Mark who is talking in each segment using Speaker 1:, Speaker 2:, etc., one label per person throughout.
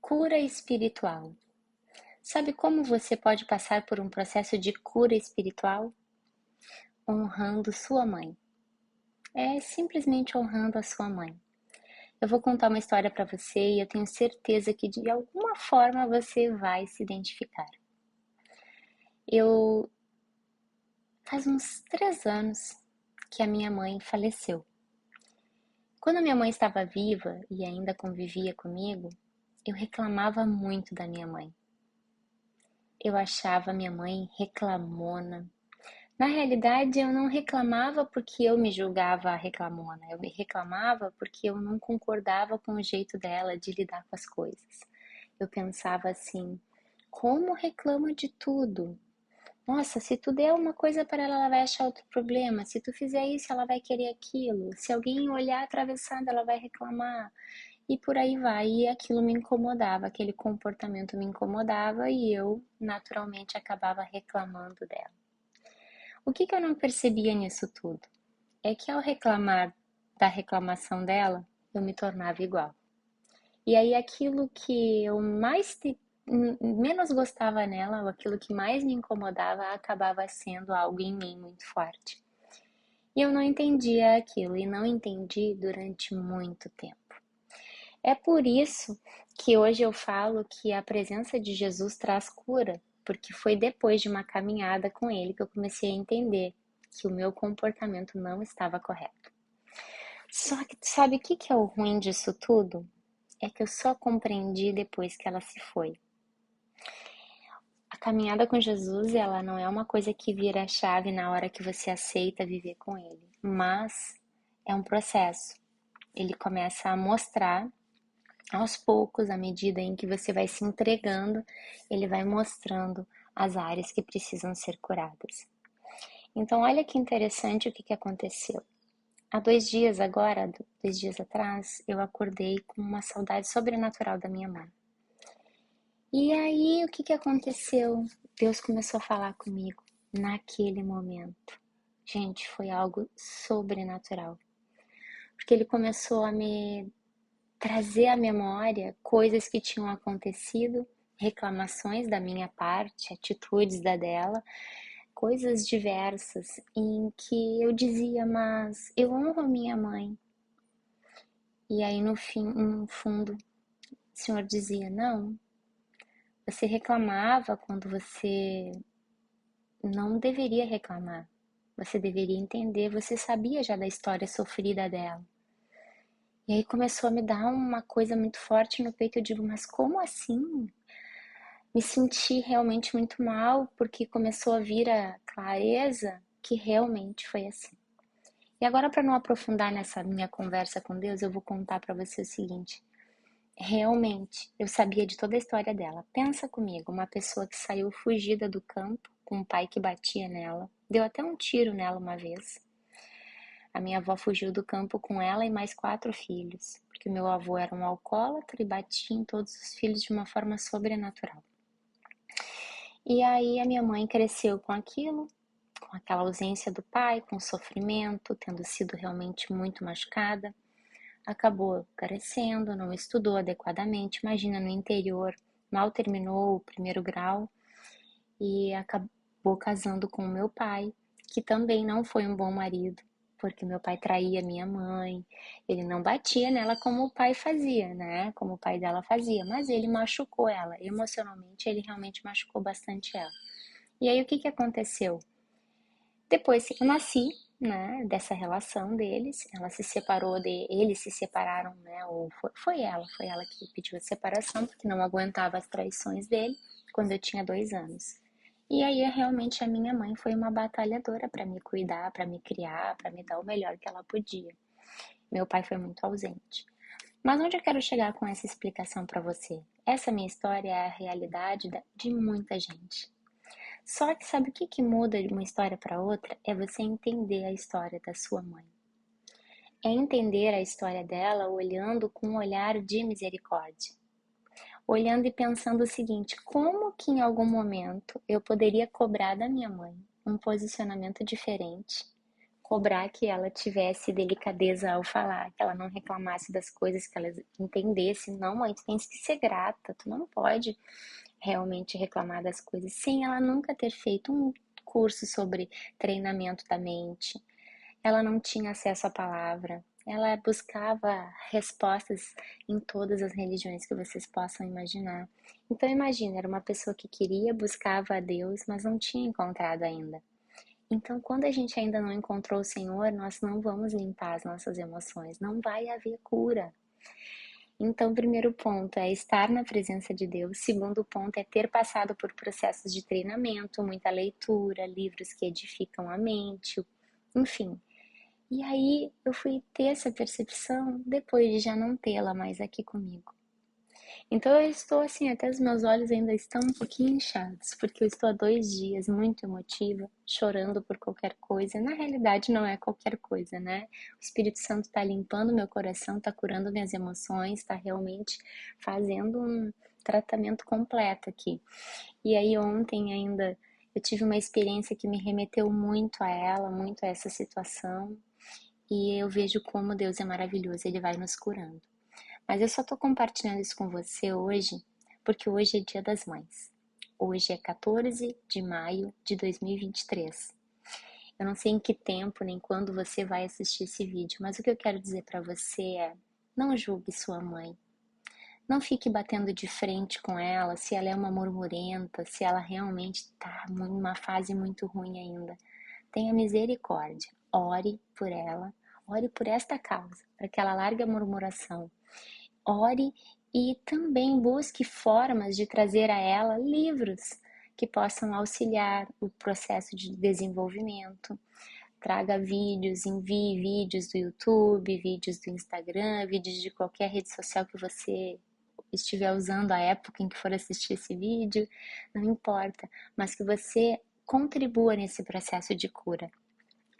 Speaker 1: Cura espiritual. Sabe como você pode passar por um processo de cura espiritual? Honrando sua mãe. É simplesmente honrando a sua mãe. Eu vou contar uma história para você e eu tenho certeza que de alguma forma você vai se identificar. Eu faz uns 3 anos que a minha mãe faleceu. Quando a minha mãe estava viva e ainda convivia comigo, eu reclamava muito da minha mãe. Eu achava minha mãe reclamona. Na realidade, eu não reclamava porque eu me julgava reclamona. Eu me reclamava porque eu não concordava com o jeito dela de lidar com as coisas. Eu pensava assim: como reclama de tudo? Nossa, se tu der uma coisa para ela, ela vai achar outro problema. Se tu fizer isso, ela vai querer aquilo. Se alguém olhar atravessado, ela vai reclamar. E por aí vai. E aquilo me incomodava, aquele comportamento me incomodava e eu, naturalmente, acabava reclamando dela. O que eu não percebia nisso tudo? É que ao reclamar da reclamação dela, eu me tornava igual. E aí aquilo que eu menos gostava nela, ou aquilo que mais me incomodava, acabava sendo algo em mim muito forte. E eu não entendia aquilo, e não entendi durante muito tempo. É por isso que hoje eu falo que a presença de Jesus traz cura, porque foi depois de uma caminhada com ele que eu comecei a entender que o meu comportamento não estava correto. Só que sabe o que é o ruim disso tudo? É que eu só compreendi depois que ela se foi. A caminhada com Jesus, ela não é uma coisa que vira a chave na hora que você aceita viver com ele, mas é um processo. Ele começa a mostrar aos poucos, à medida em que você vai se entregando, ele vai mostrando as áreas que precisam ser curadas. Então, olha que interessante o que aconteceu. Há 2 dias agora, 2 dias atrás, eu acordei com uma saudade sobrenatural da minha mãe. E aí, o que aconteceu? Deus começou a falar comigo naquele momento. Gente, foi algo sobrenatural. Porque ele começou a me trazer à memória coisas que tinham acontecido, reclamações da minha parte, atitudes da dela, coisas diversas em que eu dizia, mas eu honro a minha mãe. E aí no fim, no fundo, o Senhor dizia, não, você reclamava quando você não deveria reclamar. Você deveria entender, você sabia já da história sofrida dela. E aí começou a me dar uma coisa muito forte no peito. Eu digo, mas como assim? Me senti realmente muito mal, porque começou a vir a clareza que realmente foi assim. E agora, para não aprofundar nessa minha conversa com Deus, eu vou contar para você o seguinte. Realmente, eu sabia de toda a história dela. Pensa comigo, uma pessoa que saiu fugida do campo, com um pai que batia nela, deu até um tiro nela uma vez. A minha avó fugiu do campo com ela e mais 4 filhos, porque o meu avô era um alcoólatra e batia em todos os filhos de uma forma sobrenatural. E aí a minha mãe cresceu com aquilo, com aquela ausência do pai, com sofrimento, tendo sido realmente muito machucada. Acabou carecendo, não estudou adequadamente, imagina no interior, mal terminou o primeiro grau e acabou casando com o meu pai, que também não foi um bom marido, porque meu pai traía minha mãe, ele não batia nela como o pai fazia, né? Como o pai dela fazia, mas ele machucou ela, emocionalmente ele realmente machucou bastante ela. E aí o que aconteceu? Depois que eu nasci, né, dessa relação deles, ela se separou eles se separaram, né, ou foi ela que pediu a separação, porque não aguentava as traições dele, quando eu tinha 2 anos. E aí, realmente, a minha mãe foi uma batalhadora para me cuidar, para me criar, para me dar o melhor que ela podia. Meu pai foi muito ausente. Mas onde eu quero chegar com essa explicação para você? Essa minha história é a realidade de muita gente. Só que sabe o que muda de uma história para outra? É você entender a história da sua mãe. É entender a história dela olhando com um olhar de misericórdia. Olhando e pensando o seguinte, como que em algum momento eu poderia cobrar da minha mãe um posicionamento diferente? cobrar que ela tivesse delicadeza ao falar, que ela não reclamasse das coisas, que ela entendesse. Não, mãe, tu tens que ser grata, tu não pode realmente reclamar das coisas sem ela nunca ter feito um curso sobre treinamento da mente. Ela não tinha acesso à palavra. Ela buscava respostas em todas as religiões que vocês possam imaginar. Então imagina, era uma pessoa que queria, buscava a Deus, mas não tinha encontrado ainda. Então, quando a gente ainda não encontrou o Senhor, nós não vamos limpar as nossas emoções, não vai haver cura. Então, o primeiro ponto é estar na presença de Deus. Segundo ponto é ter passado por processos de treinamento, muita leitura, livros que edificam a mente, enfim. E aí eu fui ter essa percepção depois de já não tê-la mais aqui comigo. Então eu estou assim, até os meus olhos ainda estão um pouquinho inchados, porque eu estou há 2 dias muito emotiva, chorando por qualquer coisa. Na realidade não é qualquer coisa, né? O Espírito Santo está limpando meu coração, está curando minhas emoções, está realmente fazendo um tratamento completo aqui. E aí ontem ainda eu tive uma experiência que me remeteu muito a ela, muito a essa situação. E eu vejo como Deus é maravilhoso, Ele vai nos curando. Mas eu só tô compartilhando isso com você hoje, porque hoje é Dia das Mães. Hoje é 14 de maio de 2023. Eu não sei em que tempo nem quando você vai assistir esse vídeo, mas o que eu quero dizer para você é: não julgue sua mãe. Não fique batendo de frente com ela se ela é uma murmurenta, se ela realmente tá numa fase muito ruim ainda. Tenha misericórdia. Ore por ela, ore por esta causa, para que ela largue a murmuração. Ore e também busque formas de trazer a ela livros que possam auxiliar o processo de desenvolvimento. Traga vídeos, envie vídeos do YouTube, vídeos do Instagram, vídeos de qualquer rede social que você estiver usando a época em que for assistir esse vídeo, não importa, mas que você contribua nesse processo de cura.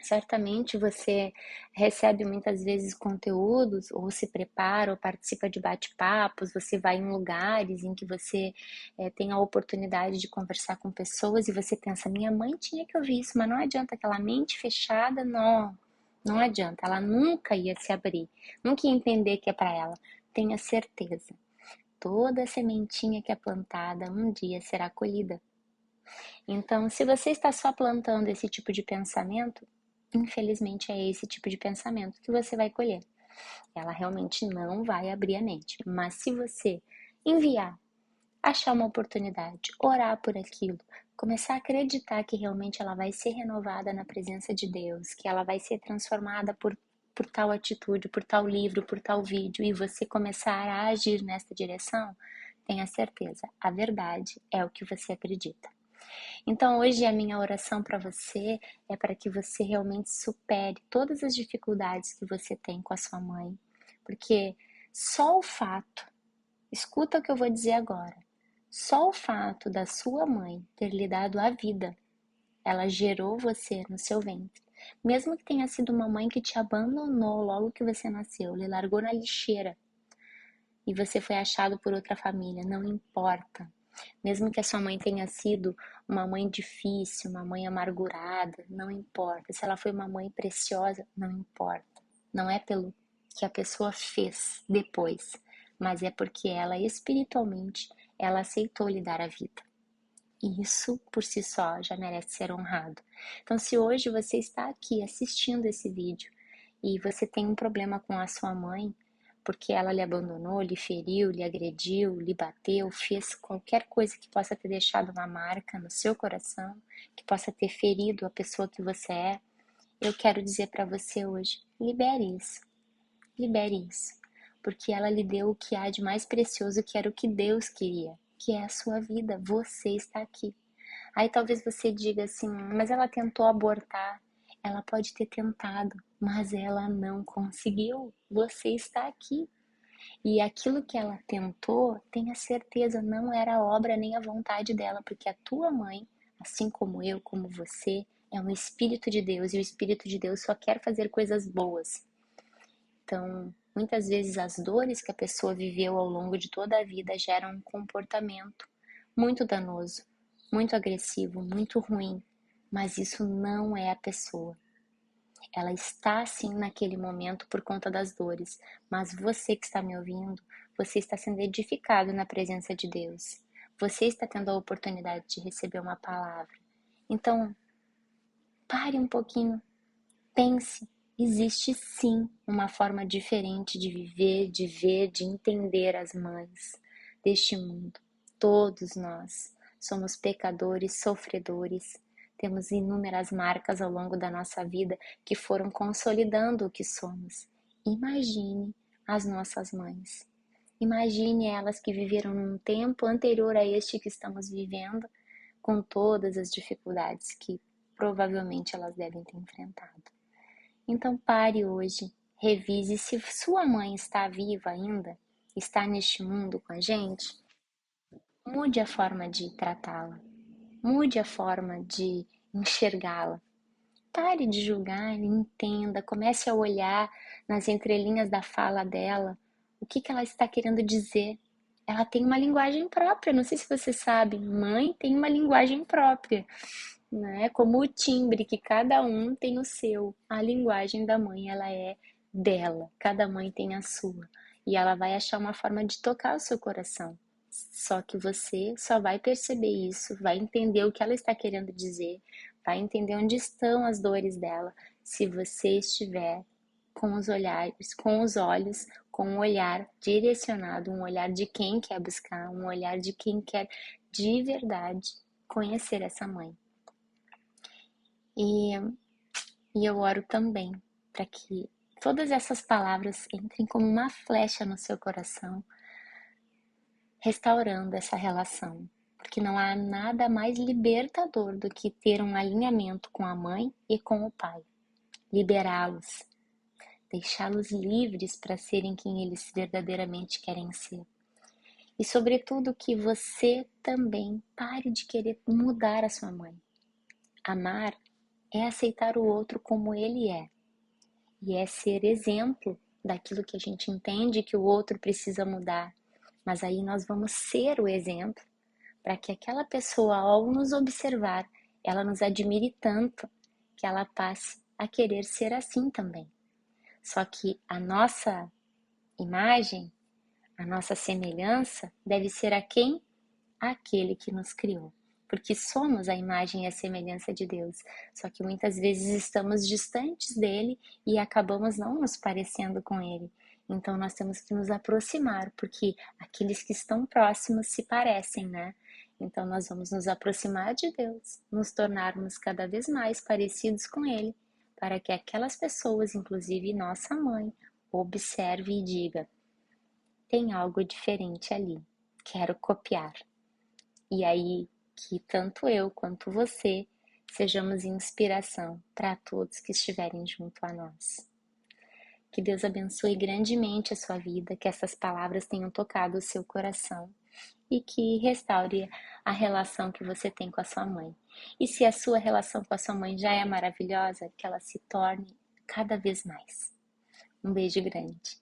Speaker 1: Certamente você recebe muitas vezes conteúdos, ou se prepara, ou participa de bate-papos, você vai em lugares em que você tem a oportunidade de conversar com pessoas e você pensa, minha mãe tinha que ouvir isso, mas não adianta, aquela mente fechada, não adianta, ela nunca ia se abrir, nunca ia entender que é para ela. Tenha certeza, toda sementinha que é plantada um dia será colhida. Então, se você está só plantando esse tipo de pensamento, infelizmente é esse tipo de pensamento que você vai colher. Ela realmente não vai abrir a mente. Mas se você enviar, achar uma oportunidade, orar por aquilo, começar a acreditar que realmente ela vai ser renovada na presença de Deus, que ela vai ser transformada por tal atitude, por tal livro, por tal vídeo, e você começar a agir nessa direção, tenha certeza, a verdade é o que você acredita. Então, hoje a minha oração para você é para que você realmente supere todas as dificuldades que você tem com a sua mãe, porque só o fato, escuta o que eu vou dizer agora, só o fato da sua mãe ter lhe dado a vida, ela gerou você no seu ventre. Mesmo que tenha sido uma mãe que te abandonou logo que você nasceu, lhe largou na lixeira e você foi achado por outra família, não importa. Mesmo que a sua mãe tenha sido uma mãe difícil, uma mãe amargurada, não importa. Se ela foi uma mãe preciosa, não importa. Não é pelo que a pessoa fez depois, mas é porque ela espiritualmente, ela aceitou lhe dar a vida. E isso por si só já merece ser honrado. Então, se hoje você está aqui assistindo esse vídeo e você tem um problema com a sua mãe, porque ela lhe abandonou, lhe feriu, lhe agrediu, lhe bateu, fez qualquer coisa que possa ter deixado uma marca no seu coração, que possa ter ferido a pessoa que você é, eu quero dizer para você hoje, libere isso, porque ela lhe deu o que há de mais precioso, que era o que Deus queria, que é a sua vida, você está aqui. Aí talvez você diga assim, mas ela tentou abortar. Ela pode ter tentado, mas ela não conseguiu. Você está aqui. E aquilo que ela tentou, tenha certeza, não era a obra nem a vontade dela, porque a tua mãe, assim como eu, como você, é um Espírito de Deus e o Espírito de Deus só quer fazer coisas boas. Então, muitas vezes as dores que a pessoa viveu ao longo de toda a vida geram um comportamento muito danoso, muito agressivo, muito ruim, mas isso não é a pessoa. Ela está sim naquele momento por conta das dores, mas você que está me ouvindo, você está sendo edificado na presença de Deus. Você está tendo a oportunidade de receber uma palavra. Então, pare um pouquinho, pense. Existe sim uma forma diferente de viver, de ver, de entender as mães deste mundo. Todos nós somos pecadores, sofredores, temos inúmeras marcas ao longo da nossa vida que foram consolidando o que somos. Imagine as nossas mães. Imagine elas que viveram num tempo anterior a este que estamos vivendo, com todas as dificuldades que provavelmente elas devem ter enfrentado. Então pare hoje, revise se sua mãe está viva ainda, está neste mundo com a gente. Mude a forma de tratá-la, mude a forma de enxergá-la. Pare de julgar, entenda, comece a olhar nas entrelinhas da fala dela o que ela está querendo dizer. Ela tem uma linguagem própria, não sei se você sabe, mãe tem uma linguagem própria, né? Como o timbre, que cada um tem o seu. A linguagem da mãe, ela é dela, cada mãe tem a sua. E ela vai achar uma forma de tocar o seu coração. Só que você só vai perceber isso, vai entender o que ela está querendo dizer, vai entender onde estão as dores dela, se você estiver com os olhares, com os olhos, com um olhar direcionado, um olhar de quem quer buscar, um olhar de quem quer de verdade conhecer essa mãe. E, e eu oro também para que todas essas palavras entrem como uma flecha no seu coração, restaurando essa relação. Porque não há nada mais libertador do que ter um alinhamento com a mãe e com o pai. Liberá-los, deixá-los livres para serem quem eles verdadeiramente querem ser. E sobretudo que você também pare de querer mudar a sua mãe. Amar é aceitar o outro como ele é. E é ser exemplo daquilo que a gente entende que o outro precisa mudar. Mas aí nós vamos ser o exemplo para que aquela pessoa, ao nos observar, ela nos admire tanto que ela passe a querer ser assim também. Só que a nossa imagem, a nossa semelhança deve ser a quem? Aquele que nos criou. Porque somos a imagem e a semelhança de Deus. Só que muitas vezes estamos distantes dele e acabamos não nos parecendo com ele. Então nós temos que nos aproximar, porque aqueles que estão próximos se parecem, né? Então nós vamos nos aproximar de Deus, nos tornarmos cada vez mais parecidos com ele, para que aquelas pessoas, inclusive nossa mãe, observe e diga: tem algo diferente ali, quero copiar. E aí que tanto eu quanto você sejamos inspiração para todos que estiverem junto a nós. Que Deus abençoe grandemente a sua vida, que essas palavras tenham tocado o seu coração e que restaure a relação que você tem com a sua mãe. E se a sua relação com a sua mãe já é maravilhosa, que ela se torne cada vez mais. Um beijo grande.